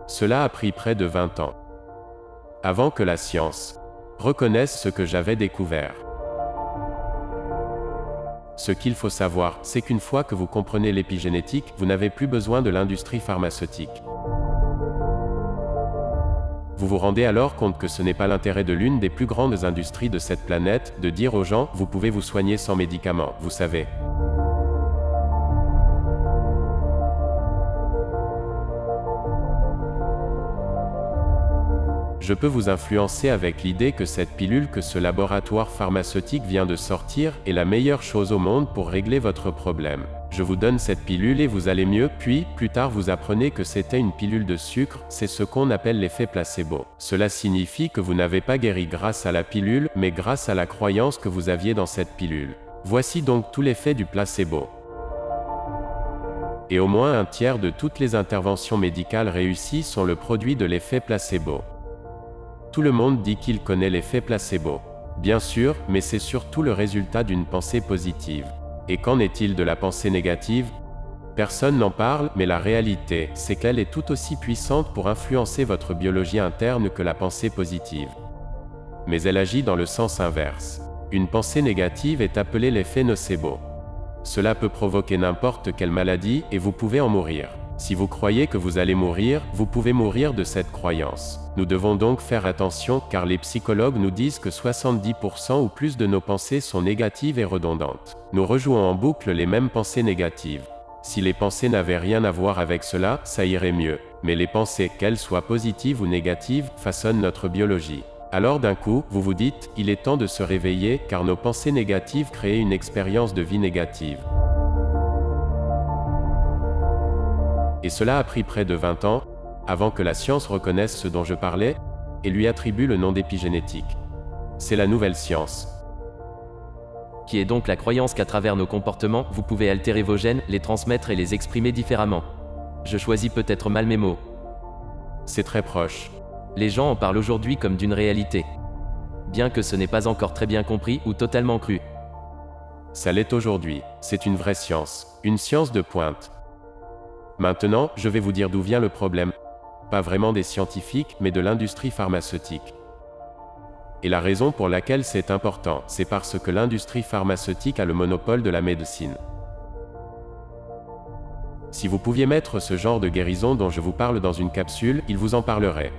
Cela a pris près de 20 ans. Avant que la science reconnaisse ce que j'avais découvert. Ce qu'il faut savoir, c'est qu'une fois que vous comprenez l'épigénétique, vous n'avez plus besoin de l'industrie pharmaceutique. Vous vous rendez alors compte que ce n'est pas l'intérêt de l'une des plus grandes industries de cette planète, de dire aux gens, vous pouvez vous soigner sans médicaments, vous savez. Je peux vous influencer avec l'idée que cette pilule que ce laboratoire pharmaceutique vient de sortir est la meilleure chose au monde pour régler votre problème. Je vous donne cette pilule et vous allez mieux, puis, plus tard vous apprenez que c'était une pilule de sucre, c'est ce qu'on appelle l'effet placebo. Cela signifie que vous n'avez pas guéri grâce à la pilule, mais grâce à la croyance que vous aviez dans cette pilule. Voici donc tout l'effet du placebo. Et au moins un tiers de toutes les interventions médicales réussies sont le produit de l'effet placebo. Tout le monde dit qu'il connaît l'effet placebo. Bien sûr, mais c'est surtout le résultat d'une pensée positive. Et qu'en est-il de la pensée négative? Personne n'en parle, mais la réalité, c'est qu'elle est tout aussi puissante pour influencer votre biologie interne que la pensée positive. Mais elle agit dans le sens inverse. Une pensée négative est appelée l'effet nocebo. Cela peut provoquer n'importe quelle maladie, et vous pouvez en mourir. Si vous croyez que vous allez mourir, vous pouvez mourir de cette croyance. Nous devons donc faire attention, car les psychologues nous disent que 70% ou plus de nos pensées sont négatives et redondantes. Nous rejouons en boucle les mêmes pensées négatives. Si les pensées n'avaient rien à voir avec cela, ça irait mieux. Mais les pensées, qu'elles soient positives ou négatives, façonnent notre biologie. Alors d'un coup, vous vous dites, il est temps de se réveiller, car nos pensées négatives créent une expérience de vie négative. Et cela a pris près de 20 ans, avant que la science reconnaisse ce dont je parlais, et lui attribue le nom d'épigénétique. C'est la nouvelle science. Qui est donc la croyance qu'à travers nos comportements, vous pouvez altérer vos gènes, les transmettre et les exprimer différemment. Je choisis peut-être mal mes mots. C'est très proche. Les gens en parlent aujourd'hui comme d'une réalité. Bien que ce n'est pas encore très bien compris ou totalement cru. Ça l'est aujourd'hui. C'est une vraie science. Une science de pointe. Maintenant, je vais vous dire d'où vient le problème. Pas vraiment des scientifiques, mais de l'industrie pharmaceutique. Et la raison pour laquelle c'est important, c'est parce que l'industrie pharmaceutique a le monopole de la médecine. Si vous pouviez mettre ce genre de guérison dont je vous parle dans une capsule, il vous en parlerait.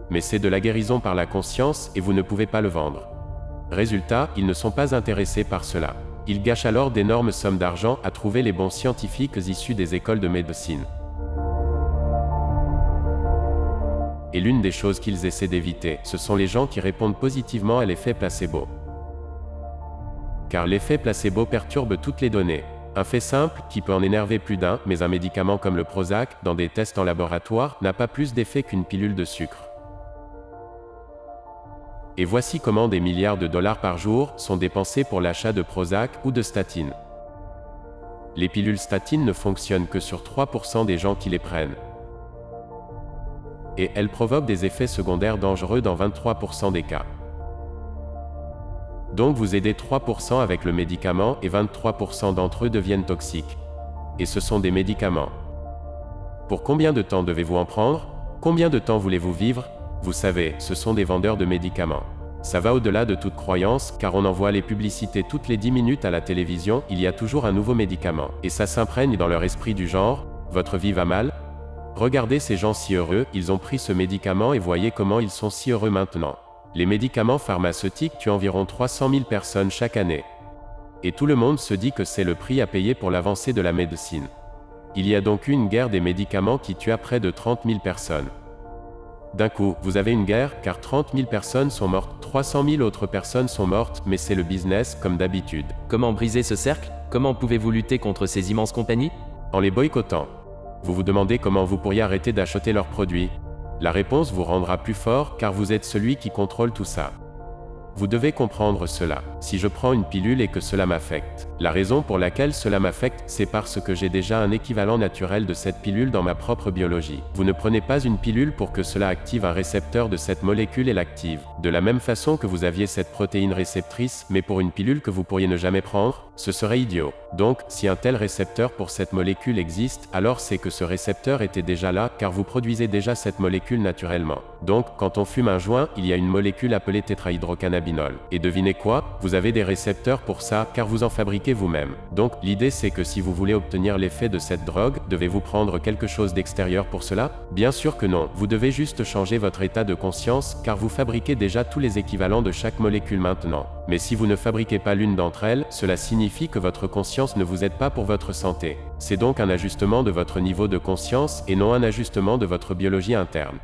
Mais c'est de la guérison par la conscience et vous ne pouvez pas le vendre. Résultat, ils ne sont pas intéressés par cela. Ils gâchent alors d'énormes sommes d'argent à trouver les bons scientifiques issus des écoles de médecine. Et l'une des choses qu'ils essaient d'éviter, ce sont les gens qui répondent positivement à l'effet placebo. Car l'effet placebo perturbe toutes les données. Un fait simple, qui peut en énerver plus d'un, mais un médicament comme le Prozac, dans des tests en laboratoire, n'a pas plus d'effet qu'une pilule de sucre. Et voici comment des milliards de dollars par jour sont dépensés pour l'achat de Prozac ou de statines. Les pilules statines ne fonctionnent que sur 3% des gens qui les prennent. Et elles provoquent des effets secondaires dangereux dans 23% des cas. Donc vous aidez 3% avec le médicament et 23% d'entre eux deviennent toxiques. Et ce sont des médicaments. Pour combien de temps devez-vous en prendre? Combien de temps voulez-vous vivre? Vous savez, ce sont des vendeurs de médicaments. Ça va au-delà de toute croyance, car on en voit les publicités toutes les 10 minutes à la télévision, il y a toujours un nouveau médicament. Et ça s'imprègne dans leur esprit du genre, votre vie va mal? Regardez ces gens si heureux, ils ont pris ce médicament et voyez comment ils sont si heureux maintenant. Les médicaments pharmaceutiques tuent environ 300 000 personnes chaque année. Et tout le monde se dit que c'est le prix à payer pour l'avancée de la médecine. Il y a donc eu une guerre des médicaments qui tue près de 30 000 personnes. D'un coup, vous avez une guerre, car 30 000 personnes sont mortes, 300 000 autres personnes sont mortes, mais c'est le business, comme d'habitude. Comment briser ce cercle? Comment pouvez-vous lutter contre ces immenses compagnies? En les boycottant. Vous vous demandez comment vous pourriez arrêter d'acheter leurs produits. La réponse vous rendra plus fort, car vous êtes celui qui contrôle tout ça. Vous devez comprendre cela. Si je prends une pilule et que cela m'affecte, la raison pour laquelle cela m'affecte, c'est parce que j'ai déjà un équivalent naturel de cette pilule dans ma propre biologie. Vous ne prenez pas une pilule pour que cela active un récepteur de cette molécule et l'active. De la même façon que vous aviez cette protéine réceptrice, mais pour une pilule que vous pourriez ne jamais prendre, ce serait idiot. Donc, si un tel récepteur pour cette molécule existe, alors c'est que ce récepteur était déjà là, car vous produisez déjà cette molécule naturellement. Donc, quand on fume un joint, il y a une molécule appelée tétrahydrocannabinol. Et devinez quoi? Vous avez des récepteurs pour ça, car vous en fabriquez vous-même. Donc, l'idée c'est que si vous voulez obtenir l'effet de cette drogue, devez-vous prendre quelque chose d'extérieur pour cela? Bien sûr que non. Vous devez juste changer votre état de conscience, car vous fabriquez déjà tous les équivalents de chaque molécule maintenant. Mais si vous ne fabriquez pas l'une d'entre elles, cela signifie que votre conscience ne vous aide pas pour votre santé. C'est donc un ajustement de votre niveau de conscience et non un ajustement de votre biologie interne.